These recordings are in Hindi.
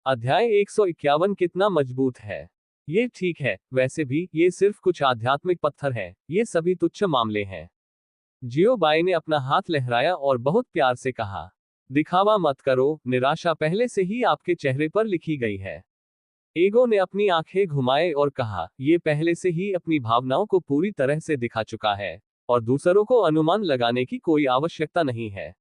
अध्याय 151 कितना मजबूत है। ये ठीक है, वैसे भी ये सिर्फ कुछ आध्यात्मिक पत्थर है, ये सभी तुच्छ मामले हैं। जियो बाई ने अपना हाथ लहराया और बहुत प्यार से कहा, दिखावा मत करो, निराशा पहले से ही आपके चेहरे पर लिखी गई है। ईगो ने अपनी आंखें घुमाए और कहा, ये पहले से ही अपनी भावनाओं को पूरी तरह से दिखा चुका है, और दूसरों को अनुमान लगाने की कोई आवश्यकता नहीं है।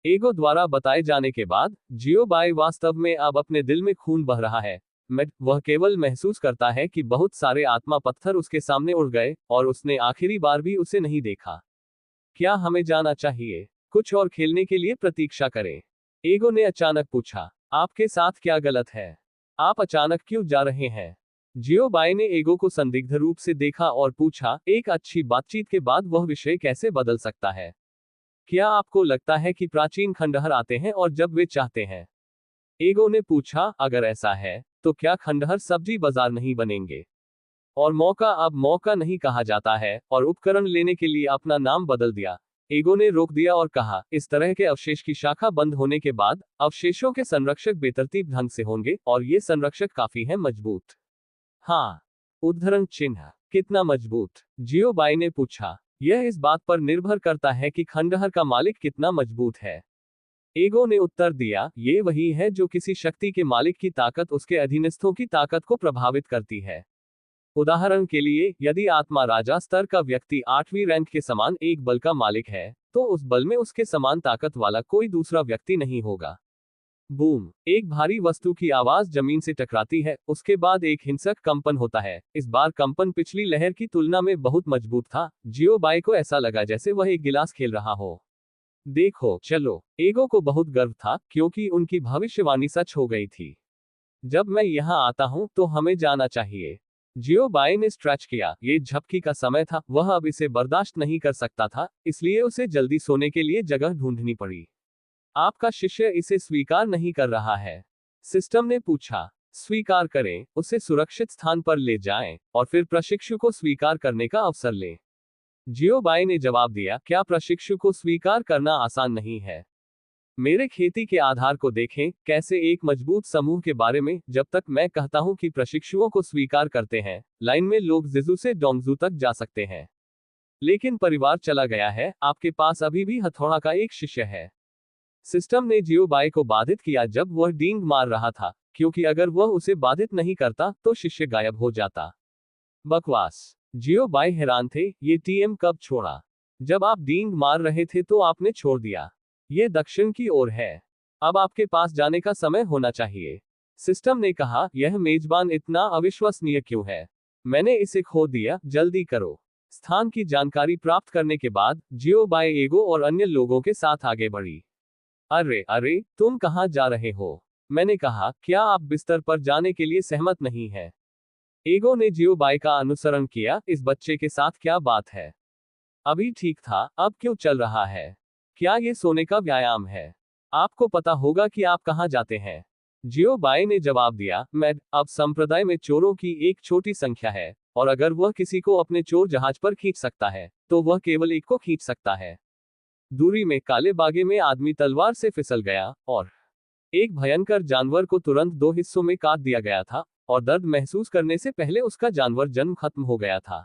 ईगो द्वारा बताए जाने के बाद जियो बाई वास्तव में अब अपने दिल में खून बह रहा है। वह केवल महसूस करता है कि बहुत सारे आत्मा पत्थर उसके सामने उड़ गए और उसने आखिरी बार भी उसे नहीं देखा। क्या हमें जाना चाहिए? कुछ और खेलने के लिए प्रतीक्षा करें? ईगो ने अचानक पूछा, आपके साथ क्या गलत है? आप अचानक क्यों जा रहे हैं? जियो बाई ने ईगो को संदिग्ध रूप से देखा और पूछा, एक अच्छी बातचीत के बाद वह विषय कैसे बदल सकता है? क्या आपको लगता है कि प्राचीन खंडहर आते हैं और जब वे चाहते हैं? ईगो ने पूछा, अगर ऐसा है तो क्या खंडहर सब्जी बाजार नहीं बनेंगे? और मौका अब मौका नहीं कहा जाता है, और उपकरण लेने के लिए अपना नाम बदल दिया। ईगो ने रोक दिया और कहा, इस तरह के अवशेष की शाखा बंद होने के बाद अवशेषों के संरक्षक बेतरतीब ढंग से होंगे, और ये संरक्षक काफी है मजबूत। हाँ। उद्धरण चिन्ह, कितना मजबूत? जियो बाई ने पूछा। यह इस बात पर निर्भर करता है कि खंडहर का मालिक कितना मजबूत है। ईगो ने उत्तर दिया, ये वही है जो किसी शक्ति के मालिक की ताकत उसके अधीनस्थों की ताकत को प्रभावित करती है। उदाहरण के लिए, यदि आत्मा राजा स्तर का व्यक्ति 8वीं रैंक के समान एक बल का मालिक है, तो उस बल में उसके समान ताकत वाला कोई दूसरा व्यक्ति नहीं होगा। बूम! एक भारी वस्तु की आवाज जमीन से टकराती है, उसके बाद एक हिंसक कंपन होता है। इस बार कंपन पिछली लहर की तुलना में बहुत मजबूत था। जियो बाई को ऐसा लगा जैसे वह एक गिलास खेल रहा हो। देखो, चलो। ईगो को बहुत गर्व था, क्योंकि उनकी भविष्यवाणी सच हो गई थी। जब मैं यहाँ आता हूँ तो हमें जाना चाहिए। जियो बाई ने स्ट्रेच किया। ये झपकी का समय था, वह अब इसे बर्दाश्त नहीं कर सकता था, इसलिए उसे जल्दी सोने के लिए जगह ढूंढनी पड़ी। आपका शिष्य इसे स्वीकार नहीं कर रहा है, सिस्टम ने पूछा। स्वीकार करें, उसे सुरक्षित स्थान पर ले जाएं, और फिर प्रशिक्षु को स्वीकार करने का अवसर लें। जियो बाई ने जवाब दिया, क्या प्रशिक्षु को स्वीकार करना आसान नहीं है? मेरे खेती के आधार को देखें, कैसे एक मजबूत समूह के बारे में, जब तक मैं कहता हूं कि प्रशिक्षुओं को स्वीकार करते हैं, लाइन में लोग जिजू से डोंगजू तक जा सकते हैं। लेकिन परिवार चला गया है, आपके पास अभी भी हथौड़ा का एक शिष्य है। सिस्टम ने जियो बाई को बाधित किया जब वह डींग मार रहा था, क्योंकि अगर वह उसे बाधित नहीं करता तो शिष्य गायब हो जाता। बकवास। जियो बाई हैरान थे, ये टीएम कब छोड़ा? जब आप डींग मार रहे थे तो आपने छोड़ दिया। ये दक्षिण की ओर है। अब आपके पास जाने का समय होना चाहिए। सिस्टम ने कहा, यह मेजबान इतना अविश्वसनीय क्यों है? मैंने इसे खो दिया, जल्दी करो। स्थान की जानकारी प्राप्त करने के बाद जियो बाई ईगो और अन्य लोगों के साथ आगे बढ़ी। अरे अरे, तुम कहाँ जा रहे हो? मैंने कहा, क्या आप बिस्तर पर जाने के लिए सहमत नहीं हैं? ईगो ने जियो बाई का अनुसरण किया। इस बच्चे के साथ क्या बात है? अभी ठीक था, अब क्यों चल रहा है? क्या ये सोने का व्यायाम है? आपको पता होगा कि आप कहाँ जाते हैं। जियो बाई ने जवाब दिया, मैं अब संप्रदाय में चोरों की एक छोटी संख्या है, और अगर वह किसी को अपने चोर जहाज पर खींच सकता है, तो वह केवल एक को खींच सकता है। दूरी में काले बागे में आदमी तलवार से फिसल गया, और एक भयंकर जानवर को तुरंत दो हिस्सों में काट दिया गया था, और दर्द महसूस करने से पहले उसका जानवर जन्म खत्म हो गया था।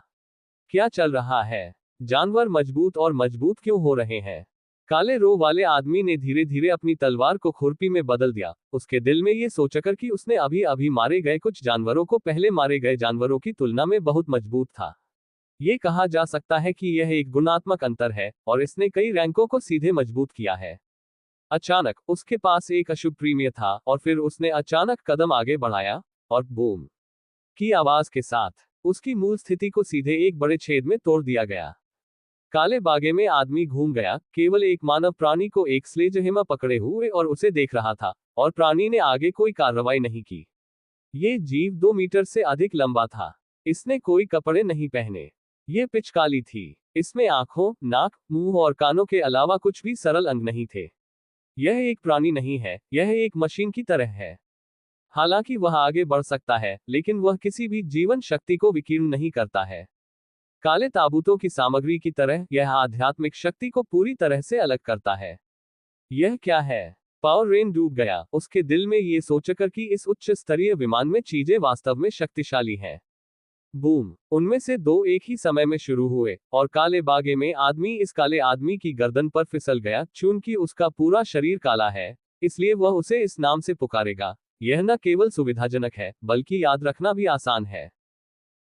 क्या चल रहा है? जानवर मजबूत और मजबूत क्यों हो रहे हैं? काले रो वाले आदमी ने धीरे धीरे अपनी तलवार को खुरपी में बदल दिया, उसके दिल में ये सोचकर कि उसने अभी अभी मारे गए कुछ जानवरों को पहले मारे गए जानवरों की तुलना में बहुत मजबूत था। ये कहा जा सकता है कि यह एक गुणात्मक अंतर है, और इसने कई रैंकों को सीधे मजबूत किया है। अचानक उसके पास एक अशुभ प्रीमियर था, और फिर उसने अचानक कदम आगे बढ़ाया, और बूम की आवाज के साथ उसकी मूल स्थिति को सीधे एक बड़े छेद में तोड़ दिया गया। काले बागे में आदमी घूम गया, केवल एक मानव प्राणी को एक स्लेजहिमा पकड़े हुए और उसे देख रहा था, और प्राणी ने आगे कोई कार्रवाई नहीं की। ये जीव 2 मीटर से अधिक लंबा था। इसने कोई कपड़े नहीं पहने। ये पिच काली थी। इसमें आंखों, नाक, मुंह और कानों के अलावा कुछ भी सरल अंग नहीं थे। यह एक प्राणी नहीं है, यह एक मशीन की तरह है। हालांकि वह आगे बढ़ सकता है, लेकिन वह किसी भी जीवन शक्ति को विकीर्ण नहीं करता है। काले ताबूतों की सामग्री की तरह यह आध्यात्मिक शक्ति को पूरी तरह से अलग करता है। यह क्या है? पावर रेन डूब गया, उसके दिल में ये सोचकर कि इस उच्च स्तरीय विमान में चीजें वास्तव में शक्तिशाली हैं। बूम! उनमें से दो एक ही समय में शुरू हुए, और काले बागे में आदमी इस काले आदमी की गर्दन पर फिसल गया। चूंकि उसका पूरा शरीर काला है, इसलिए वह उसे इस नाम से पुकारेगा। यह न केवल सुविधाजनक है, बल्कि याद रखना भी आसान है।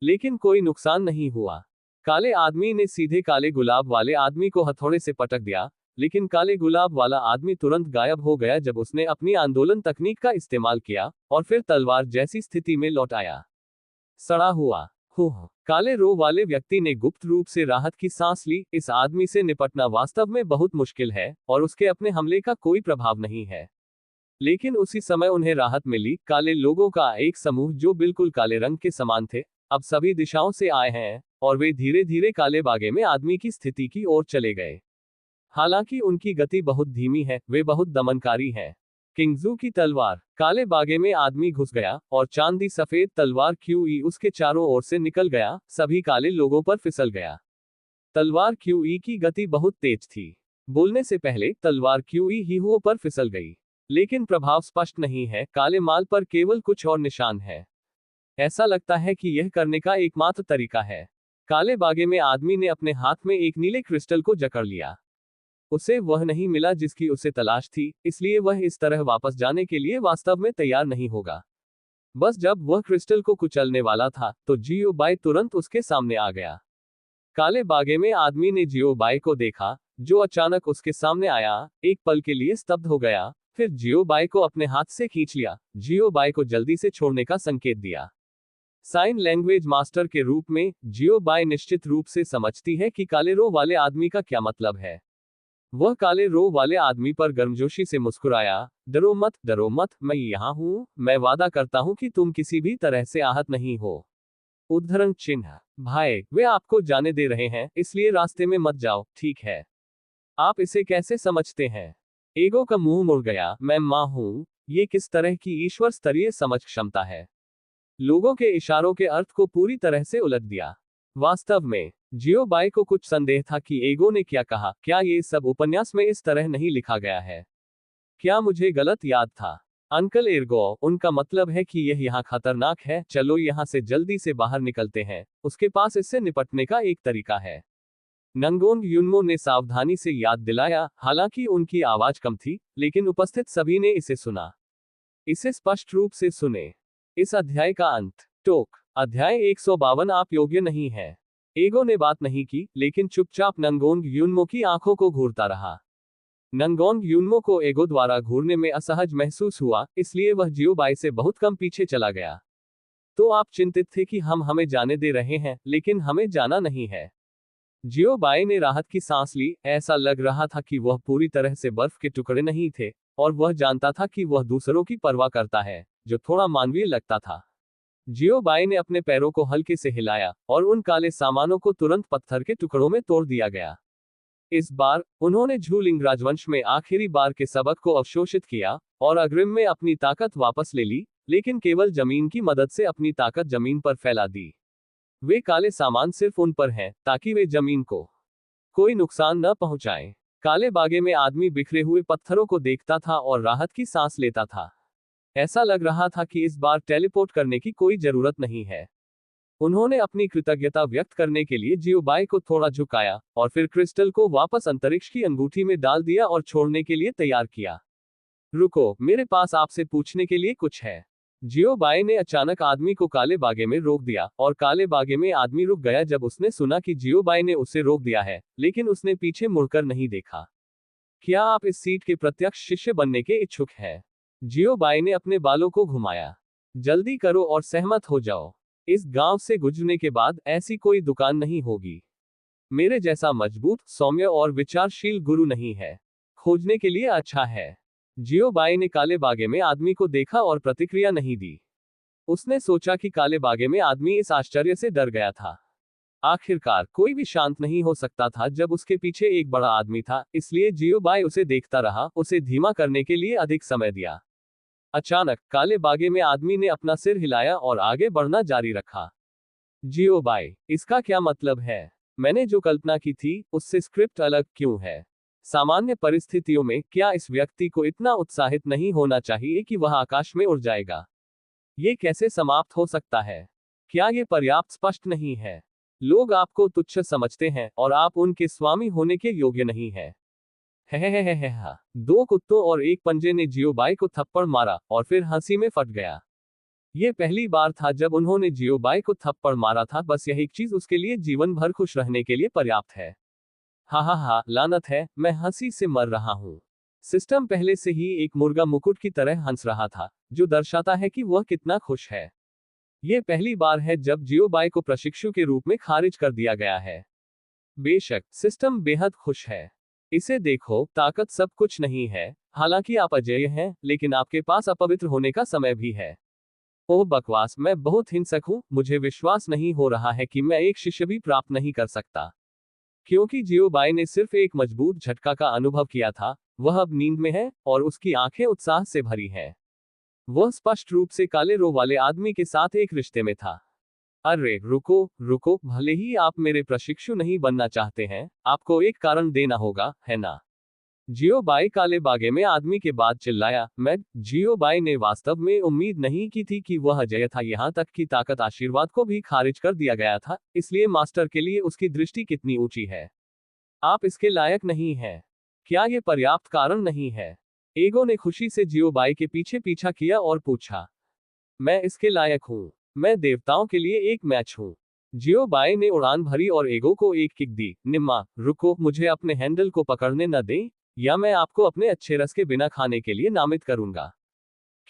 लेकिन कोई नुकसान नहीं हुआ। काले आदमी ने सीधे काले गुलाब वाले आदमी को हथौड़े से पटक दिया, लेकिन काले गुलाब वाला आदमी तुरंत गायब हो गया जब उसने अपनी आंदोलन तकनीक का इस्तेमाल किया, और फिर तलवार जैसी स्थिति में लौट आया। सड़ा हुआ काले रो वाले व्यक्ति ने गुप्त रूप से राहत की सांस ली। इस आदमी से निपटना वास्तव में बहुत मुश्किल है, और उसके अपने हमले का कोई प्रभाव नहीं है। लेकिन उसी समय उन्हें राहत मिली। काले लोगों का एक समूह जो बिल्कुल काले रंग के समान थे, अब सभी दिशाओं से आए हैं, और वे धीरे धीरे काले बागे में आदमी की स्थिति की ओर चले गए। हालांकि उनकी गति बहुत धीमी है, वे बहुत दमनकारी हैं। किंगजू की तलवार। काले बागे में आदमी घुस गया, और चांदी सफेद तलवार क्यूई उसके चारों ओर से निकल गया, सभी काले लोगों पर फिसल गया। तलवार क्यूई की गति बहुत तेज थी। बोलने से पहले तलवार क्यूई हीहुओं पर फिसल गई। लेकिन प्रभाव स्पष्ट नहीं है, काले माल पर केवल कुछ और निशान है। ऐसा लगता है कि यह करने का एकमात्र तरीका है। काले बागे में आदमी ने अपने हाथ में एक नीले क्रिस्टल को जकड़ लिया। उसे वह नहीं मिला जिसकी उसे तलाश थी, इसलिए वह इस तरह वापस जाने के लिए वास्तव में तैयार नहीं होगा। बस जब वह क्रिस्टल को कुचलने वाला था, तो जियो बाई तुरंत उसके सामने आ गया। काले बागे में आदमी ने जियो बाई को देखा, जो अचानक उसके सामने आया, एक पल के लिए स्तब्ध हो गया, फिर जियो बाई को अपने हाथ से खींच लिया, जियो बाई को जल्दी से छोड़ने का संकेत दिया। साइन लैंग्वेज मास्टर के रूप में, जियो बाई निश्चित रूप से समझती है कि काले रो वाले आदमी का क्या मतलब है। वह काले रो वाले आदमी पर गर्मजोशी से मुस्कुराया, डरो मत, मैं यहाँ हूँ, मैं वादा करता हूँ कि तुम किसी भी तरह से आहत नहीं हो। उद्धरण चिन्ह। भाई, वे आपको जाने दे रहे हैं, इसलिए रास्ते में मत जाओ, ठीक है? आप इसे कैसे समझते हैं? ईगो का मुंह मुड़ गया, मैं माँ हूँ, ये किस तरह की ईश्वर स्तरीय समझ क्षमता है? लोगों के इशारों के अर्थ को पूरी तरह से उलट दिया। वास्तव में, जियो बाई को कुछ संदेह था कि ईगो ने क्या कहा। क्या ये सब उपन्यास में इस तरह नहीं लिखा गया है? क्या मुझे गलत याद था? अंकल एर्गो, उनका मतलब है कि यह यहाँ खतरनाक है, चलो यहाँ से जल्दी से बाहर निकलते हैं, उसके पास इससे निपटने का एक तरीका है। नंगोंग युनमो ने सावधानी से याद दिलाया, हालांकि उनकी आवाज कम थी, लेकिन उपस्थित सभी ने इसे सुना। इसे स्पष्ट रूप से सुने। इस अध्याय का अंत। टोक। अध्याय 152। आप योग्य नहीं है। ईगो ने बात नहीं की, लेकिन चुपचाप नंगोंग युनमो की आंखों को घूरता रहा। नंगोंग युनमो को ईगो द्वारा घूरने में असहज महसूस हुआ, इसलिए वह जियो बाई से बहुत कम पीछे चला गया। तो आप चिंतित थे कि हम हमें जाने दे रहे हैं, लेकिन हमें जाना नहीं है। जियो बाई ने राहत की सांस ली। ऐसा लग रहा था कि वह पूरी तरह से बर्फ के टुकड़े नहीं थे, और वह जानता था कि वह दूसरों की परवाह करता है, जो थोड़ा मानवीय लगता था। जियो बाई ने अपने पैरों को हल्के से हिलाया, और उन काले सामानों को तुरंत पत्थर के टुकड़ों में तोड़ दिया गया। इस बार, उन्होंने झूलिंग राजवंश में आखिरी बार के सबक को अवशोषित किया, और अग्रिम में अपनी ताकत वापस ले ली, लेकिन केवल जमीन की मदद से अपनी ताकत जमीन पर फैला दी। वे काले सामान सिर्फ उन पर हैं, ताकि वे जमीन को कोई नुकसान न पहुंचाएं। काले बागे में आदमी बिखरे हुए पत्थरों को देखता था और राहत की सांस लेता था। ऐसा लग रहा था कि इस बार टेलीपोर्ट करने की कोई जरूरत नहीं है। उन्होंने अपनी कृतज्ञता व्यक्त करने के लिए जियो बाई को थोड़ा झुकाया, और फिर क्रिस्टल को वापस अंतरिक्ष की अंगूठी में डाल दिया और छोड़ने के लिए तैयार किया। रुको, मेरे पास आपसे पूछने के लिए कुछ है। जियो बाई ने अचानक आदमी को काले बागे में रोक दिया, और काले बागे में आदमी रुक गया जब उसने सुना कि जियो बाई ने उसे रोक दिया है, लेकिन उसने पीछे मुड़कर नहीं देखा। क्या आप इस सीट के प्रत्यक्ष शिष्य बनने के इच्छुक हैं? जियो बाई ने अपने बालों को घुमाया। जल्दी करो और सहमत हो जाओ। इस गांव से गुजरने के बाद ऐसी कोई दुकान नहीं होगी। मेरे जैसा मजबूत, सौम्य और विचारशील गुरु नहीं है। खोजने के लिए अच्छा है। जियो बाई ने काले बागे में आदमी को देखा और प्रतिक्रिया नहीं दी। उसने सोचा कि काले बागे में आदमी इस आश्चर्य से डर गया था। आखिरकार कोई भी शांत नहीं हो सकता था जब उसके पीछे एक बड़ा आदमी था, इसलिए जियो बाई उसे देखता रहा, उसे धीमा करने के लिए अधिक समय दिया। अचानक काले बागे में आदमी ने अपना सिर हिलाया और आगे बढ़ना जारी रखा। जियो बाई, इसका क्या मतलब है? मैंने जो कल्पना की थी, उससे स्क्रिप्ट अलग क्यों है? सामान्य परिस्थितियों में क्या इस व्यक्ति को इतना उत्साहित नहीं होना चाहिए कि वह आकाश में उड़ जाएगा? ये कैसे समाप्त हो सकता है? क्या ये पर्याप्त स्पष्ट नहीं है? लोग आपको तुच्छ समझते हैं और आप उनके स्वामी होने के योग्य नहीं है। है। दो कुत्तों और एक पंजे ने जियोबाई को थप्पड़ मारा और फिर हंसी में फट गया। ये पहली बार था जब उन्होंने जियोबाई को थप्पड़ मारा था। बस यह एक चीज उसके लिए जीवन भर खुश रहने के लिए पर्याप्त है। हा, लानत है, मैं हंसी से मर रहा हूँ। सिस्टम पहले से ही एक मुर्गा मुकुट की तरह हंस रहा था, जो दर्शाता है कि वह कितना खुश है। ये पहली बार है जब जियोबाई को प्रशिक्षु के रूप में खारिज कर दिया गया है। बेशक सिस्टम बेहद खुश है। इसे देखो, ताकत सब कुछ नहीं है। हालांकि आप अजेय हैं, लेकिन आपके पास अपवित्र होने का समय भी है। ओह बकवास, मैं बहुत हिंसक हूं। मुझे विश्वास नहीं हो रहा है कि मैं एक शिष्य भी प्राप्त नहीं कर सकता। क्योंकि जियोबाई ने सिर्फ एक मजबूत झटका का अनुभव किया था, वह अब नींद में है और उसकी आंखें उत्साह से भरी हैं। वह स्पष्ट रूप से काले रो वाले आदमी के साथ एक रिश्ते में था। अरे रुको, भले ही आप मेरे प्रशिक्षु नहीं बनना चाहते हैं, आपको एक कारण देना होगा, है ना? जियोबाई काले बागे में आदमी के बाद चिल्लाया। मैं जियोबाई ने वास्तव में उम्मीद नहीं की थी कि वह अजेय था। यहां तक कि ताकत आशीर्वाद को भी खारिज कर दिया गया था, इसलिए मास्टर के लिए उसकी दृष्टि कितनी ऊंची है। आप इसके लायक नहीं हैं। क्या यह पर्याप्त कारण नहीं है? एगो ने खुशी से जियोबाई के पीछे पीछा किया और पूछा, मैं इसके लायक हूं। मैं देवताओं के लिए एक मैच हूं। जियोबाई ने उड़ान भरी और एगो को एक किक दी। निम्मा, रुको, मुझे अपने हैंडल को पकड़ने न दें, या मैं आपको अपने अच्छे रस के बिना खाने के लिए नामित करूंगा।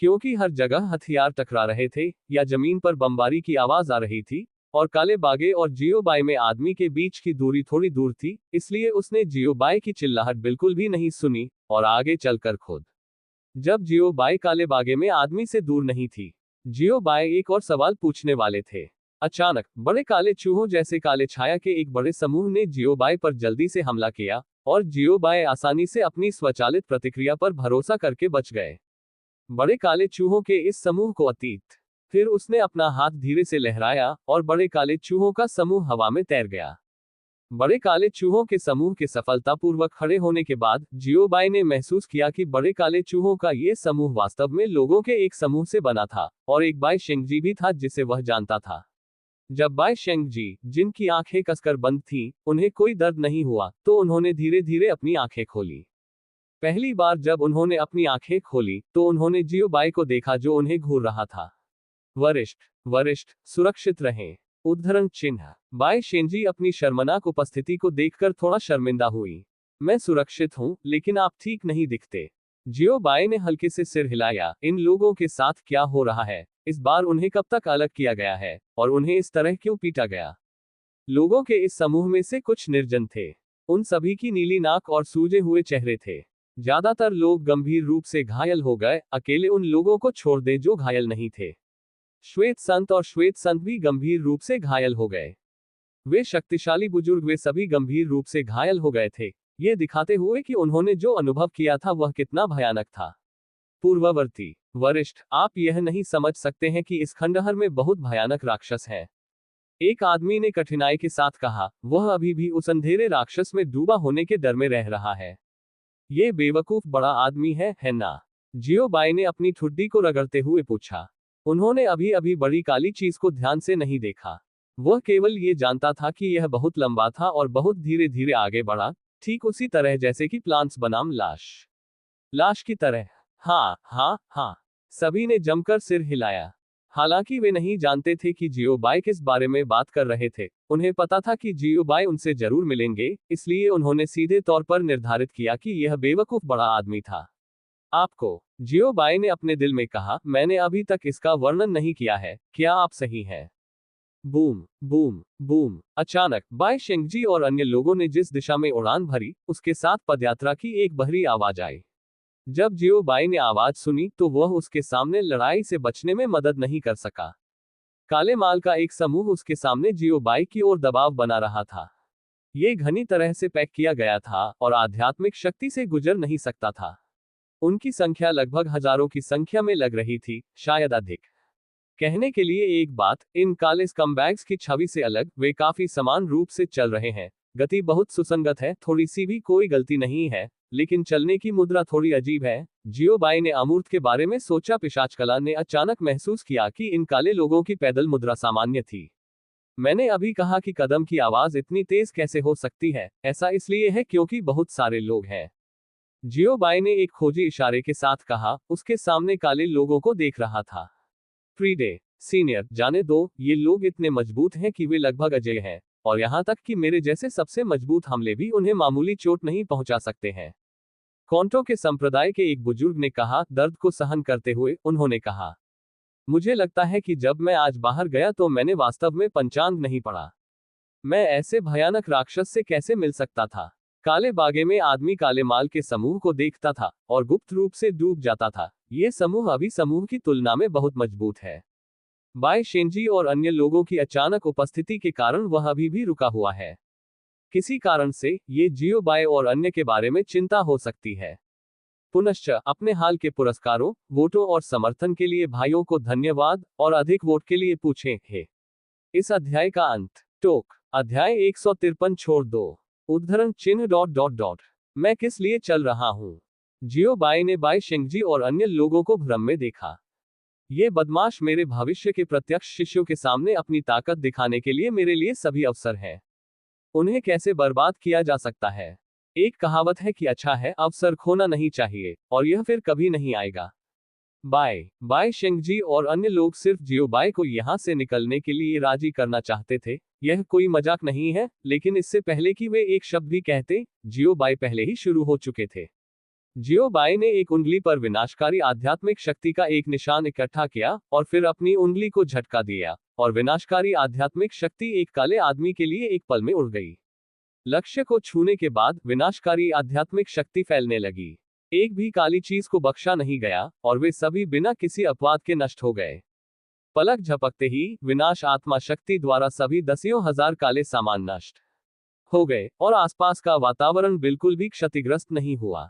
क्योंकि हर जगह हथियार टकरा रहे थे या जमीन पर बमबारी की आवाज आ रही थी, और काले बागे और जियोबाई में आदमी के बीच की दूरी थोड़ी दूर थी, इसलिए उसने जियोबाई की चिल्लाहट बिल्कुल भी नहीं सुनी और आगे चलकर खुद। जब जियोबाई काले बागे में आदमी से दूर नहीं थी, जियोबाई एक और सवाल पूछने वाले थे। अचानक बड़े काले चूहों जैसे काले छाया के एक बड़े समूह ने जियोबाई पर जल्दी से हमला किया, और जियोबाई आसानी से अपनी स्वचालित प्रतिक्रिया पर भरोसा करके बच गए। बड़े काले चूहों के इस समूह को अतीत। फिर उसने अपना हाथ धीरे से लहराया और बड़े काले चूहों का समूह हवा में तैर गया। बड़े काले चूहों के समूह के सफलतापूर्वक खड़े होने के बाद जियोबाई ने महसूस किया कि बड़े काले चूहों का ये समूह वास्तव में लोगों के एक समूह से बना था, और एक बाई शेंगजी भी था जिसे वह जानता था। जब बाई शेंगजी, जिनकी आंखें कसकर बंद थीं, उन्हें कोई दर्द नहीं हुआ, तो उन्होंने धीरे धीरे अपनी आंखें खोली। पहली बार जब उन्होंने अपनी आंखें खोली, तो उन्होंने जियोबाई को देखा जो उन्हें घूर रहा था। वरिष्ठ, सुरक्षित रहें। उद्धरण चिन्ह। बाई शेंजी अपनी शर्मनाक उपस्थिति को देखकर थोड़ा शर्मिंदा हुई। मैं सुरक्षित हूं, लेकिन आप ठीक नहीं दिखते। जियोबाई ने हल्के से सिर हिलाया। इन लोगों के साथ क्या हो रहा है? इस बार उन्हें कब तक अलग किया गया है, और उन्हें इस तरह क्यों पीटा गया? लोगों के इस समूह में से कुछ निर्जन थे। उन सभी की नीली नाक और सूजे हुए चेहरे थे। ज्यादातर लोग गंभीर रूप से घायल हो गए, अकेले उन लोगों को छोड़ दें जो घायल नहीं थे। श्वेत संत भी गंभीर रूप से घायल हो गए। वे शक्तिशाली बुजुर्ग, वे सभी गंभीर रूप से घायल हो गए थे, ये दिखाते हुए कि उन्होंने जो अनुभव किया था वह कितना भयानक था। पूर्ववर्ती। वरिष्ठ, आप यह नहीं समझ सकते हैं कि इस खंडहर में बहुत भयानक राक्षस है। एक आदमी ने कठिनाई के साथ कहा। वह अभी भी उस अंधेरे राक्षस में डूबा होने के डर में रह रहा है। ये बेवकूफ बड़ा आदमी है ना? जियोबाई ने अपनी ठुड्डी को रगड़ते हुए पूछा। उन्होंने अभी अभी बड़ी काली चीज को ध्यान से नहीं देखा। वह केवल ये जानता था कि यह बहुत लंबा था और बहुत धीरे धीरे आगे बढ़ा, ठीक उसी तरह जैसे कि प्लांट्स बनाम लाश की तरह। हाँ। सभी ने जमकर सिर हिलाया। हालांकि वे नहीं जानते थे कि जियोबाई किस बारे में बात कर रहे थे। उन्हें पता था कि जियोबाई उनसे जरूर मिलेंगे, इसलिए उन्होंने सीधे तौर पर निर्धारित किया कि यह बेवकूफ बड़ा आदमी था। आपको, जियोबाई ने अपने दिल में कहा, मैंने अभी तक इसका वर्णन नहीं किया है, क्या आप सही हैं? बूम। अचानक बाई शेंगजी और अन्य लोगों ने जिस दिशा में उड़ान भरी, उसके साथ पदयात्रा की एक बहरी आवाज आई। जब जियोबाई ने आवाज सुनी तो वह उसके सामने लड़ाई से बचने में मदद नहीं कर सका। काले माल का एक समूह उसके सामने जियोबाई की ओर दबाव बना रहा था। ये घनी तरह से पैक किया गया था और आध्यात्मिक शक्ति से गुजर नहीं सकता था। उनकी संख्या लगभग हजारों की संख्या में लग रही थी, शायद अधिक। कहने के लिए एक बात, इन काले स्कमबैग्स की छवि से अलग, वे काफी समान रूप से चल रहे हैं, गति बहुत सुसंगत है, थोड़ी सी भी कोई गलती नहीं है, लेकिन चलने की मुद्रा थोड़ी अजीब है। जियोबाई ने अमूर्त के बारे में सोचा। पिशाचकला ने अचानक महसूस किया कि इन काले लोगों की पैदल मुद्रा सामान्य थी। मैंने अभी कहा कि कदम की आवाज इतनी तेज कैसे हो सकती है? ऐसा इसलिए है क्योंकि बहुत सारे लोग हैं। जियोबाई ने एक खोजी इशारे के साथ कहा, उसके सामने काले लोगों को देख रहा था। प्रीडे सीनियर, जाने दो, ये लोग इतने मजबूत हैं कि वे लगभग अजेय हैं, और यहां तक कि मेरे जैसे सबसे मजबूत हमले भी उन्हें मामूली चोट नहीं पहुंचा सकते हैं। कॉन्टो के संप्रदाय के एक बुजुर्ग ने कहा। दर्द को सहन करते हुए उन्होंने कहा, मुझे लगता है कि जब मैं आज बाहर गया तो मैंने वास्तव में पंचांग नहीं पढ़ा। मैं ऐसे भयानक राक्षस से कैसे मिल सकता था? काले बागे में आदमी काले माल के समूह को देखता था और गुप्त रूप से डूब जाता था। ये समूह अभी समूह की तुलना में बहुत मजबूत है। बाय शेंजी और अन्य लोगों की अचानक उपस्थिति के कारण वह अभी भी रुका हुआ है। किसी कारण से ये जियो बाय और अन्य के बारे में चिंता हो सकती है। पुनश्च अपने हाल के पुरस्कारों, वोटों और समर्थन के लिए भाइयों को धन्यवाद, और अधिक वोट के लिए पूछें है। इस अध्याय का अंत। टोक अध्याय 153 छोड़ दो। उद्धरण चिन्ह ... मैं किस लिए चल रहा हूं? जियो बाई ने बाई शेंगजी और अन्य लोगों को भ्रम में देखा। ये बदमाश मेरे भविष्य के प्रत्यक्ष शिष्यों के सामने अपनी ताकत दिखाने के लिए मेरे लिए सभी अवसर हैं। उन्हें कैसे बर्बाद किया जा सकता है? एक कहावत है कि अच्छा है अवसर खोना नहीं चाहिए, और यह फिर कभी नहीं आएगा। बाय शेंगजी और अन्य लोग सिर्फ जियो बाय को यहां से निकलने के लिए राजी करना चाहते थे। यह कोई मजाक नहीं है, लेकिन इससे पहले कि वे एक शब्द भी कहते, जियो बाय पहले ही शुरू हो चुके थे। जियो बाय ने एक उंगली पर विनाशकारी आध्यात्मिक शक्ति का एक निशान इकट्ठा किया, और फिर अपनी उंगली को झटका दिया, और विनाशकारी आध्यात्मिक शक्ति एक काले आदमी के लिए एक पल में उड़ गई। लक्ष्य को छूने के बाद विनाशकारी आध्यात्मिक शक्ति फैलने लगी। एक भी काली चीज को बख्शा नहीं गया, और वे सभी बिना किसी अपवाद के नष्ट हो गए। पलक झपकते ही विनाश आत्मा शक्ति द्वारा सभी दसियों हजार काले सामान नष्ट हो गए, और आसपास का वातावरण बिल्कुल भी क्षतिग्रस्त नहीं हुआ।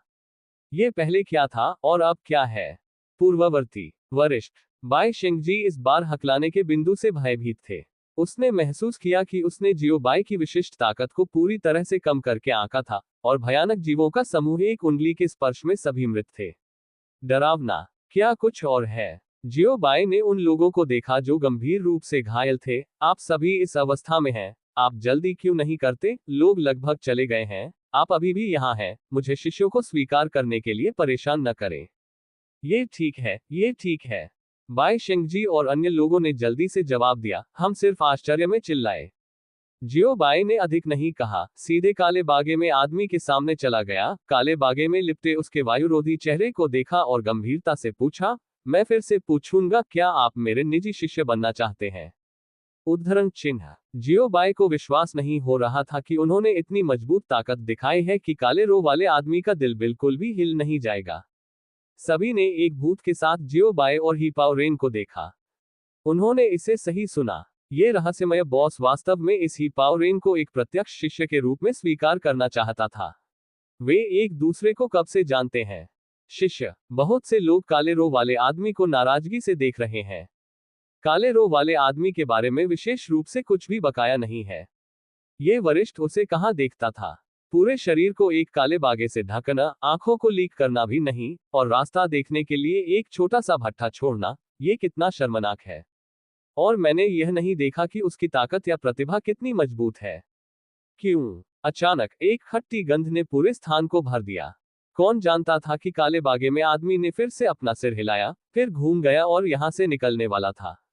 ये पहले क्या था और अब क्या है? पूर्ववर्ती वरिष्ठ बाय शेंगजी इस बार हकलाने के बिंदु से भयभीत थे। उसने महसूस किया कि उसने जियो बाय की विशिष्ट ताकत को पूरी तरह से कम करके आंका था, और भयानक जीवों का समूह एक उंगली के स्पर्श में सभी मृत थे। डरावना क्या कुछ और है? जियो बाय ने उन लोगों को देखा जो गंभीर रूप से घायल थे। आप सभी इस अवस्था में हैं, आप जल्दी क्यों नहीं करते? लोग लगभग चले गए हैं, आप अभी भी यहाँ हैं। मुझे शिष्यों को स्वीकार करने के लिए परेशान न करें। ये ठीक है, ये ठीक है। बाय शेंगजी और अन्य लोगों ने जल्दी से जवाब दिया। हम सिर्फ आश्चर्य में चिल्लाए। जियो बाय ने अधिक नहीं कहा, सीधे काले बागे में आदमी के सामने चला गया, काले बागे में लिपटे उसके वायुरोधी चेहरे को देखा और गंभीरता से पूछा, मैं फिर से पूछूंगा, क्या आप मेरे निजी शिष्य बनना चाहते हैं? उद्धरण चिन्ह। जियो बाय को विश्वास नहीं हो रहा था कि उन्होंने इतनी मजबूत ताकत दिखाई है कि काले रो वाले आदमी का दिल बिल्कुल भी हिल नहीं जाएगा। सभी ने एक भूत के साथ जियो बाय और हीपाओरेन को देखा। उन्होंने इसे सही सुना। ये रहस्यमय बॉस वास्तव में इस हीपाओरेन को एक प्रत्यक्ष शिष्य के रूप में स्वीकार करना चाहता था। वे एक दूसरे को कब से जानते हैं? शिष्य। बहुत से लोग काले रो वाले आदमी को नाराजगी से देख रहे हैं। काले रो वाले आदमी के बारे में विशेष रूप से कुछ भी बकाया नहीं है। ये वरिष्ठ उसे कहाँ देखता था? पूरे शरीर को एक काले बागे से ढकना, आंखों को लीक करना भी नहीं, और रास्ता देखने के लिए एक छोटा सा भट्ठा छोड़ना, ये कितना शर्मनाक है। और मैंने यह नहीं देखा कि उसकी ताकत या प्रतिभा कितनी मजबूत है। क्यों? अचानक एक खट्टी गंध ने पूरे स्थान को भर दिया। कौन जानता था कि काले बागे में आदमी ने फिर से अपना सिर हिलाया, फिर घूम गया और यहां से निकलने वाला था।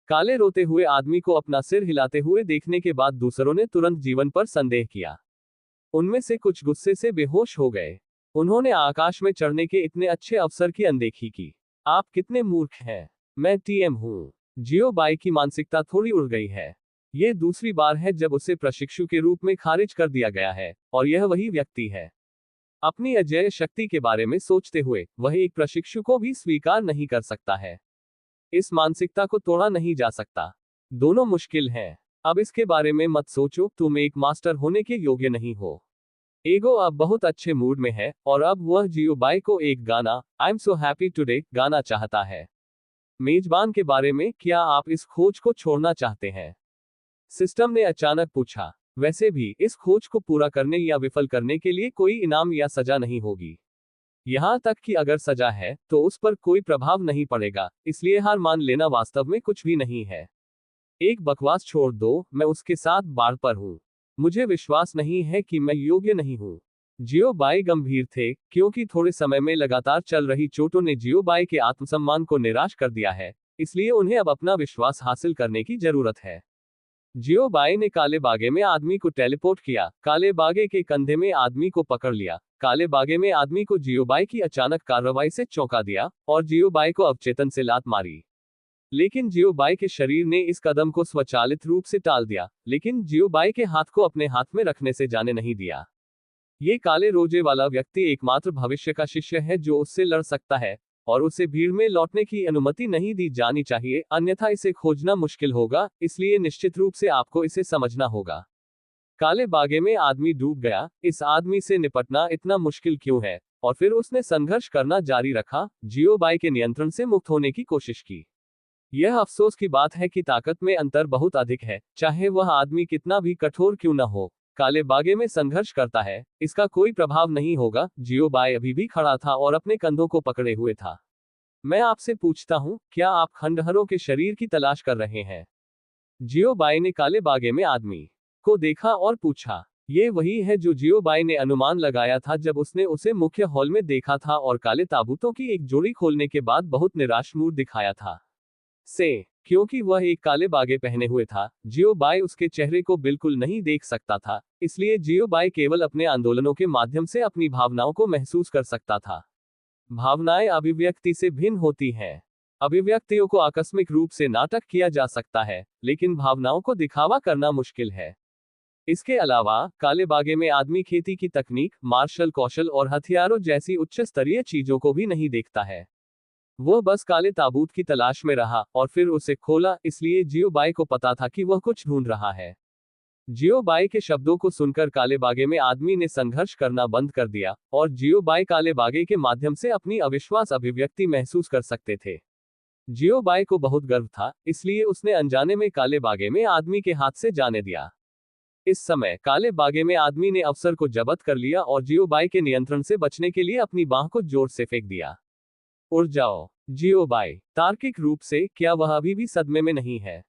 काले रोते हुए आदमी को अपना सिर हिलाते हुए देखने के बाद दूसरों ने तुरंत जीवन पर संदेह किया। उनमें से कुछ गुस्से से बेहोश हो गए। उन्होंने आकाश में चढ़ने के इतने अच्छे अवसर की अनदेखी की। आप कितने मूर्ख हैं। मैं टीएम हूं। जियो बाय की मानसिकता थोड़ी उड़ गई है। यह दूसरी बार है जब उसे प्रशिक्षु के रूप में खारिज कर दिया गया है, और यह वही व्यक्ति है। अपनी अजेय शक्ति के बारे में सोचते हुए वह एक प्रशिक्षु को भी स्वीकार नहीं कर सकता है। इस मानसिकता को तोड़ा नहीं जा सकता। दोनों मुश्किल हैं। अब इसके बारे में मत सोचो, तुम एक मास्टर होने के योग्य नहीं हो। एगो अब बहुत अच्छे मूड में है, और अब वह जियो बाय को एक गाना, I am so happy today, गाना चाहता है। मेजबान के बारे में, क्या आप इस खोज को छोड़ना चाहते हैं? सिस्टम ने अचानक पूछा। वैसे भी इस खोज को पूरा करने या विफल करने के लिए कोई इनाम या सजा नहीं होगी। यहाँ तक कि अगर सजा है तो उस पर कोई प्रभाव नहीं पड़ेगा, इसलिए हार मान लेना वास्तव में कुछ भी नहीं है। एक बकवास छोड़ दो, मैं उसके साथ बाढ़ पर हूँ। मुझे विश्वास नहीं है कि मैं योग्य नहीं हूँ। जियो बाई गंभीर थे, क्योंकि थोड़े समय में लगातार चल रही चोटों ने जियो बाई के आत्मसम्मान को निराश कर दिया है, इसलिए उन्हें अब अपना विश्वास हासिल करने की जरूरत है। जियो बाई ने काले बागे में आदमी को टेलीपोर्ट किया, काले बागे के कंधे में आदमी को पकड़ लिया, काले बागे में आदमी को जियो बाई की अचानक कार्रवाई से चौंका दिया और जियो बाई को अवचेतन से लात मारी। लेकिन जियो बाई के शरीर ने इस कदम को स्वचालित रूप से टाल दिया, लेकिन जियो बाई के हाथ को अपने हाथ में रखने से जाने नहीं दिया। ये काले रोजे वाला व्यक्ति एकमात्र भविष्य का शिष्य है जो उससे लड़ सकता है, और उसे भीड़ में लौटने की अनुमति नहीं दी जानी चाहिए, अन्यथा इसे खोजना मुश्किल होगा, इसलिए निश्चित रूप से आपको इसे समझना होगा। काले बागे में आदमी डूब गया, इस आदमी से निपटना इतना मुश्किल क्यों है? और फिर उसने संघर्ष करना जारी रखा, जियो बाई के नियंत्रण से मुक्त होने की कोशिश की। यह अफसोस की बात है कि ताकत में अंतर बहुत अधिक है, चाहे वह आदमी कितना भी कठोर क्यों न हो। काले बागे में संघर्ष करता है, इसका कोई प्रभाव नहीं होगा। जियो बाई अभी भी खड़ा था और अपने कंधों को पकड़े हुए था। मैं आपसे पूछता हूँ, क्या आप खंडहरों के शरीर की तलाश कर रहे हैं? जियो बाई ने काले बागे में आदमी को देखा और पूछा। ये वही है जो जियो बाई ने अनुमान लगाया था जब उसने उसे मुख्य हॉल में देखा था और काले ताबूतों की एक जोड़ी खोलने के बाद बहुत निराश मूड दिखाया था। क्योंकि वह एक काले बागे पहने हुए था, जियो बाई उसके चेहरे को बिल्कुल नहीं देख सकता था, इसलिए जियो बाई केवल अपने आंदोलनों के माध्यम से अपनी भावनाओं को महसूस कर सकता था। भावनाएं अभिव्यक्ति से भिन्न होती हैं। अभिव्यक्तियों को आकस्मिक रूप से नाटक किया जा सकता है, लेकिन भावनाओं को दिखावा करना मुश्किल है। इसके अलावा काले बागे में आदमी खेती की तकनीक, मार्शल कौशल और हथियारों जैसी उच्च स्तरीय चीजों को भी नहीं देखता है। वह बस काले ताबूत की तलाश में रहा और फिर उसे खोला, इसलिए जियो बाई को पता था कि वह कुछ ढूंढ रहा है। जियो बाई के शब्दों को सुनकर काले बागे में आदमी ने संघर्ष करना बंद कर दिया, और जियो बाई काले बागे के माध्यम से अपनी अविश्वास अभिव्यक्ति महसूस कर सकते थे। जियो बाई को बहुत गर्व था, इसलिए उसने अनजाने में काले बागे में आदमी के हाथ से जाने दिया। इस समय काले बागे में आदमी ने अवसर को जब्त कर लिया और जियो बाई के नियंत्रण से बचने के लिए अपनी बाह को जोर से फेंक दिया। उड़ जाओ। जियो बाई तार्किक रूप से, क्या वह अभी भी सदमे में नहीं है?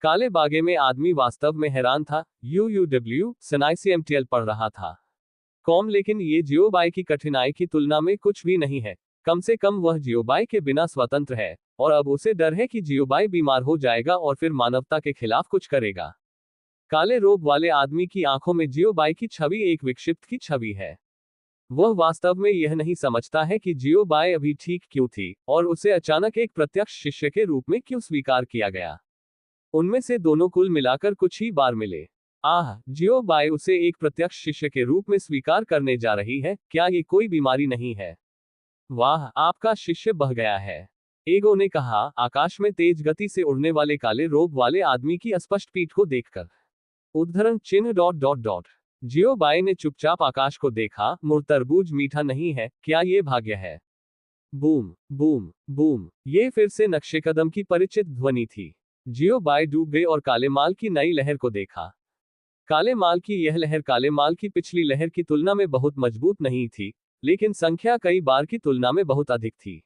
काले बागे में आदमी वास्तव में हैरान था। यूयूडब्ल्यू SNICMTL पढ़ रहा था कॉम, लेकिन ये जियो बाई की कठिनाई की तुलना में कुछ भी नहीं है। कम से कम वह जियो बाई के बिना स्वतंत्र है, और अब उसे डर है कि जियो बाई बीमार हो जाएगा और फिर मानवता के खिलाफ कुछ करेगा। काले रोब वाले आदमी की आंखों में जियो बाई की छवि एक विक्षिप्त की छवि है। वह वास्तव में यह नहीं समझता है कि जियो बाई अभी ठीक क्यों थी, और उसे अचानक एक प्रत्यक्ष शिष्य के रूप में क्यों स्वीकार किया गया। उनमें से दोनों कुल मिलाकर कुछ ही बार मिले। जियो बाई उसे एक प्रत्यक्ष शिष्य के रूप में स्वीकार करने जा रही है। क्या ये कोई बीमारी नहीं है? वाह, आपका शिष्य बह गया है, एगो ने कहा, आकाश में तेज गति से उड़ने वाले काले रोब वाले आदमी की अस्पष्ट पीठ को देखकर। उद्धरण चिन्ह ... जियो बाई ने चुपचाप आकाश को देखा। मुर्तरबूज मीठा नहीं है, क्या ये भाग्य है? बूम बूम बूम, ये फिर से नक्शेकदम की परिचित ध्वनि थी। जियो बाई डूब गई और काले माल की नई लहर को देखा। काले माल की यह लहर काले माल की पिछली लहर की तुलना में बहुत मजबूत नहीं थी, लेकिन संख्या कई बार की तुलना में बहुत अधिक थी।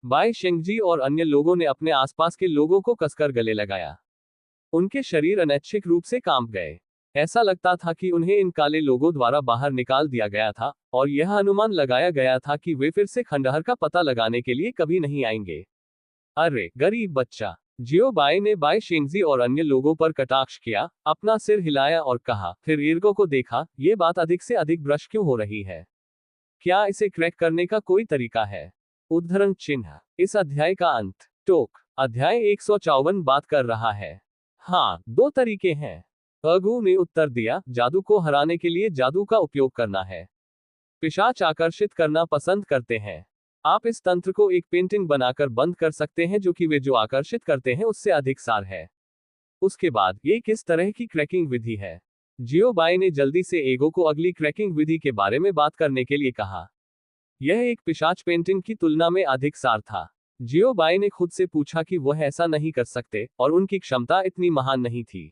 बाई शेंगजी और अन्य लोगों ने अपने आसपास के लोगों को कसकर गले लगाया। उनके शरीर अनैच्छिक रूप से कांप गए। ऐसा लगता था कि उन्हें इन काले लोगों द्वारा बाहर निकाल दिया गया था, और यह अनुमान लगाया गया था कि वे फिर से खंडहर का पता लगाने के लिए कभी नहीं आएंगे। अरे गरीब बच्चा, जियो बाई ने बाई शेंगजी और अन्य लोगों पर कटाक्ष किया, अपना सिर हिलाया और कहा, फिर ईर्गो को देखा, ये बात अधिक से अधिक ब्रश क्यों हो रही है? क्या इसे क्रैक करने का कोई तरीका है? उद्धरण चिन्ह। इस अध्याय का अंत। टोक। अध्याय 154 बात कर रहा है। हाँ, दो तरीके हैं। अगू ने उत्तर दिया, जादू को हराने के लिए जादू का उपयोग करना है। पिशाच आकर्षित करना पसंद करते हैं। आप इस तंत्र को एक पेंटिंग बनाकर बंद कर सकते हैं जो कि वे जो आकर्षित करते हैं उससे अधिक सार है। उसके बाद, ये किस तरह की क्रैकिंग विधि है? जियो बाई ने जल्दी से एगो को अगली क्रैकिंग विधि के बारे में बात करने के लिए कहा। यह एक पिशाच पेंटिंग की तुलना में अधिक सार था। जियो बाई ने खुद से पूछा कि वह ऐसा नहीं कर सकते, और उनकी क्षमता इतनी महान नहीं थी।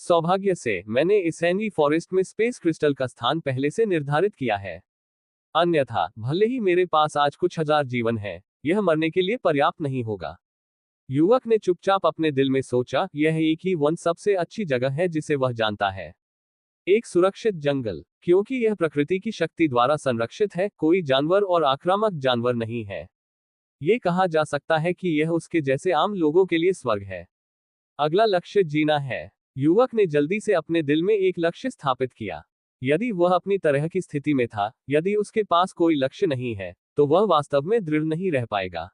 सौभाग्य से मैंने इस हेनरी फॉरेस्ट में स्पेस क्रिस्टल का स्थान पहले से निर्धारित किया है। अन्यथा भले ही मेरे पास आज कुछ हजार जीवन है, यह मरने के लिए पर्याप्त नहीं होगा। युवक ने चुपचाप अपने दिल में सोचा, यह एक ही वन सबसे अच्छी जगह है जिसे वह जानता है। एक सुरक्षित जंगल, क्योंकि यह प्रकृति की शक्ति द्वारा संरक्षित है, कोई जानवर और आक्रामक जानवर नहीं है। ये कहा जा सकता है कि यह उसके जैसे आम लोगों के लिए स्वर्ग है। अगला लक्ष्य जीना है। युवक ने जल्दी से अपने दिल में एक लक्ष्य स्थापित किया। यदि वह अपनी तरह की स्थिति में था, यदि उसके पास कोई लक्ष्य नहीं है, तो वह वास्तव में दृढ़ नहीं रह पाएगा।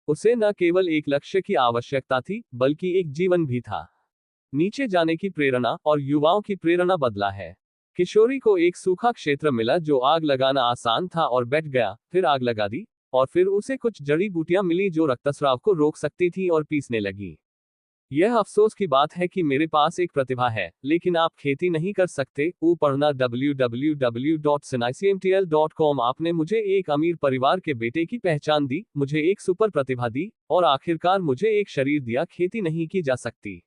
उसे न केवल एक लक्ष्य की आवश्यकता थी, बल्कि एक जीवन भी था। नीचे जाने की प्रेरणा और युवाओं की प्रेरणा बदला है। किशोरी को एक सूखा क्षेत्र मिला जो आग लगाना आसान था और बैठ गया, फिर आग लगा दी, और फिर उसे कुछ जड़ी बूटियां मिली जो रक्तस्राव को रोक सकती थी और पीसने लगी। यह अफसोस की बात है कि मेरे पास एक प्रतिभा है, लेकिन आप खेती नहीं कर सकते। पढ़ना www.sinaicmtl.com। आपने मुझे एक अमीर परिवार के बेटे की पहचान दी, मुझे एक सुपर प्रतिभा दी, और आखिरकार मुझे एक शरीर दिया। खेती नहीं की जा सकती,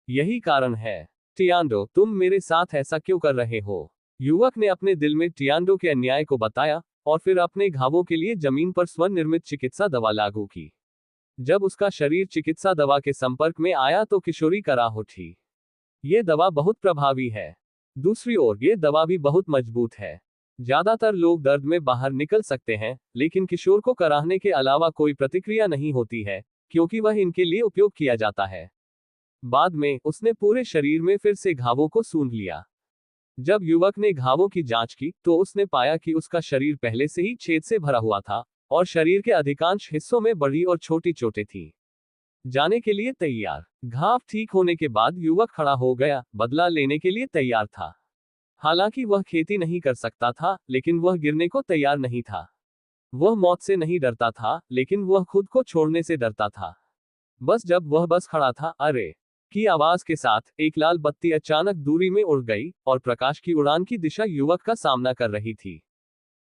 यही कारण है। टियांडो, तुम मेरे साथ ऐसा क्यों कर रहे हो? युवक ने अपने दिल में टियांडो के अन्याय को बताया, और फिर अपने घावों के लिए जमीन पर स्वनिर्मित चिकित्सा दवा लागू की। जब उसका शरीर चिकित्सा दवा के संपर्क में आया तो किशोरी कराह उठी। ये दवा बहुत प्रभावी है। दूसरी ओर ये दवा भी बहुत मजबूत है। ज्यादातर लोग दर्द में बाहर निकल सकते हैं, लेकिन किशोर को कराहने के अलावा कोई प्रतिक्रिया नहीं होती है, क्योंकि वह इनके लिए उपयोग किया जाता है। बाद में उसने पूरे शरीर में फिर से घावों को सूंघ लिया। जब युवक ने घावों की जांच की तो उसने पाया कि उसका शरीर पहले से ही छेद से भरा हुआ था, और शरीर के अधिकांश हिस्सों में बड़ी और छोटी चोटें थीं। जाने के लिए तैयार। घाव ठीक होने के बाद युवक खड़ा हो गया, बदला लेने के लिए तैयार था। हालांकि वह खेती नहीं कर सकता था, लेकिन वह गिरने को तैयार नहीं था। वह मौत से नहीं डरता था, लेकिन वह खुद को छोड़ने से डरता था। जब वह बस खड़ा था, अरे की आवाज के साथ एक लाल बत्ती अचानक दूरी में उड़ गई, और प्रकाश की उड़ान की दिशा युवक का सामना कर रही थी।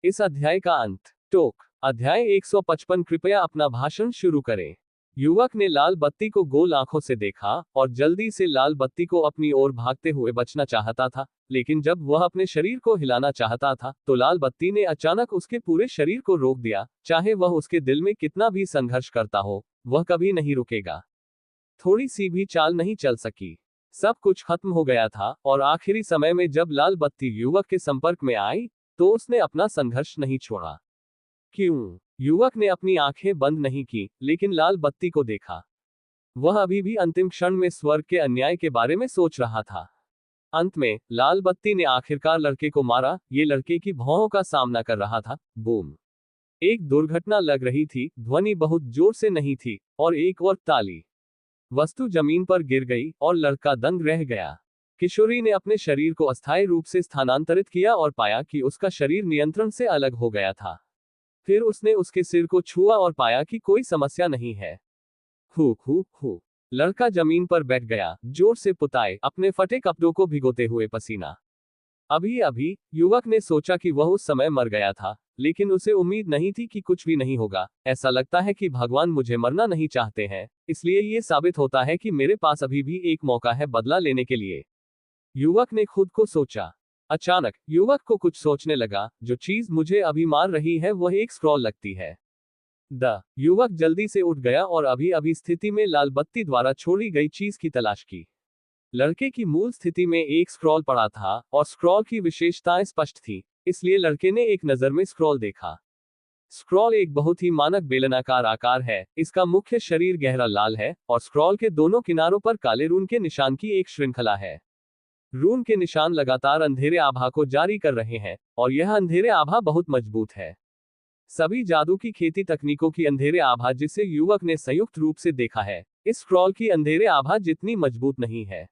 इस अध्याय का अंत। टोक। अध्याय 155। कृपया अपना भाषण शुरू करें। युवक ने लाल बत्ती को गोल आंखों से देखा, और जल्दी से लाल बत्ती को अपनी ओर भागते हुए बचना चाहता था, लेकिन जब वह अपने शरीर को हिलाना चाहता था, तो लाल बत्ती ने अचानक उसके पूरे शरीर को रोक दिया। चाहे वह उसके दिल में कितना भी संघर्ष करता हो, वह कभी नहीं रुकेगा। थोड़ी सी भी चाल नहीं चल सकी। सब कुछ खत्म हो गया था, और आखिरी समय में जब लाल बत्ती युवक के संपर्क में आई, तो उसने अपना संघर्ष नहीं छोड़ा। क्यों? युवक ने अपनी आंखें बंद नहीं की, लेकिन लाल बत्ती को देखा। वह अभी भी अंतिम क्षण में स्वर्ग के अन्याय के बारे में सोच रहा था। अंत में लाल बत्ती ने आखिरकार लड़के को मारा। ये लड़के की भौहों का सामना कर रहा था। बूम। एक दुर्घटना लग रही थी, ध्वनि बहुत जोर से नहीं थी, और एक और ताली। वस्तु जमीन पर गिर गई, और लड़का दंग रह गया। किशोरी ने अपने शरीर को अस्थायी रूप से स्थानांतरित किया और पाया कि उसका शरीर नियंत्रण से अलग हो गया था। फिर उसने उसके सिर को छुआ और पाया कि कोई समस्या नहीं है। Who who who. लड़का जमीन पर बैठ गया, जोर से पुताए, अपने फटे कपड़ों को भिगोते हुए पसीना। अभी अभी युवक ने सोचा कि वह उस समय मर गया था, लेकिन उसे उम्मीद नहीं थी कि कुछ भी नहीं होगा। ऐसा लगता है कि भगवान मुझे मरना नहीं चाहते हैं, इसलिए ये साबित होता है कि मेरे पास अभी भी एक मौका है बदला लेने के लिए। युवक ने खुद को सोचा। अचानक युवक को कुछ सोचने लगा, जो चीज मुझे अभी मार रही है वह एक स्क्रॉल लगती है। युवक जल्दी से उठ गया और अभी अभी स्थिति में लाल बत्ती द्वारा छोड़ी गई चीज की तलाश की। लड़के की मूल स्थिति में एक स्क्रॉल पड़ा था, और स्क्रॉल की विशेषताएं स्पष्ट थी, इसलिए लड़के ने एक नजर में स्क्रॉल देखा। स्क्रॉल एक बहुत ही मानक बेलनाकार आकार है। इसका मुख्य शरीर गहरा लाल है, और स्क्रॉल के दोनों किनारों पर काले रून के निशान की एक श्रृंखला है। रून के निशान लगातार अंधेरे आभा को जारी कर रहे हैं, और यह अंधेरे आभा बहुत मजबूत है। सभी जादू की खेती तकनीकों की अंधेरे आभा जिसे युवक ने संयुक्त रूप से देखा है, इस स्क्रॉल की अंधेरे आभा जितनी मजबूत नहीं है।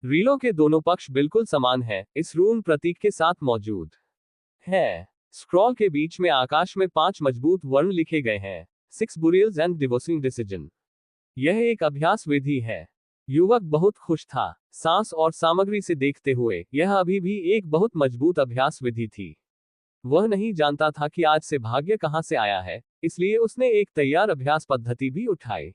रीलों के दोनों पक्ष बिल्कुल समान हैं, इस रून प्रतीक के साथ मौजूद है। स्क्रॉल के बीच में आकाश में 5 मजबूत वर्ण लिखे गए हैं। 6 बुरियल्स एंड डिवोसिंग डिसीजन। यह एक अभ्यास विधि है। युवक बहुत खुश था। सांस और सामग्री से देखते हुए, यह अभी भी एक बहुत मजबूत अभ्यास विधि थी। वह नहीं जानता था कि आज से भाग्य कहां से आया है, इसलिए उसने एक तैयार अभ्यास पद्धति भी उठाई।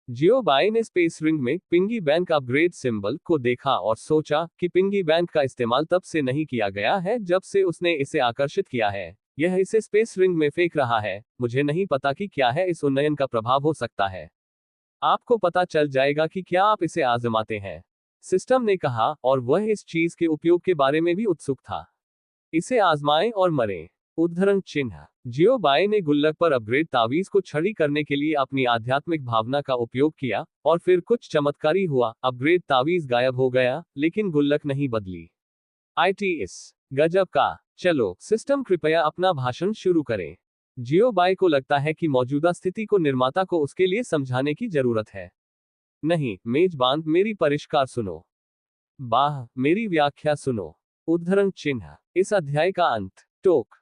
जियो बाई ने स्पेस रिंग में पिंगी बैंक अपग्रेड सिंबल को देखा और सोचा कि पिंगी बैंक का इस्तेमाल तब से नहीं किया गया है जब से उसने इसे आकर्षित किया है। यह इसे स्पेस रिंग में फेंक रहा है। मुझे नहीं पता कि क्या है इस उन्नयन का प्रभाव हो सकता है। आपको पता चल जाएगा कि क्या आप इसे आजमाते हैं, सिस्टम ने कहा, और वह इस चीज के उपयोग के बारे में भी उत्सुक था। इसे आजमाएं और मरें। उद्धरण चिन्ह। जियो बाई ने गुल्लक पर अपग्रेड तावीज को छड़ी करने के लिए अपनी आध्यात्मिक भावना का उपयोग किया, और फिर कुछ चमत्कारी हुआ। अपग्रेड तावीज गायब हो गया, लेकिन गुल्लक नहीं बदली। इस गजब का। चलो सिस्टम कृपया अपना भाषण शुरू करें। जियो बाई को लगता है कि मौजूदा स्थिति को निर्माता को उसके लिए समझाने की जरूरत है। नहीं, मेजबान, मेरी परिष्कार सुनो। मेरी व्याख्या सुनो। उद्धरण चिन्ह। इस अध्याय का अंत। टोक।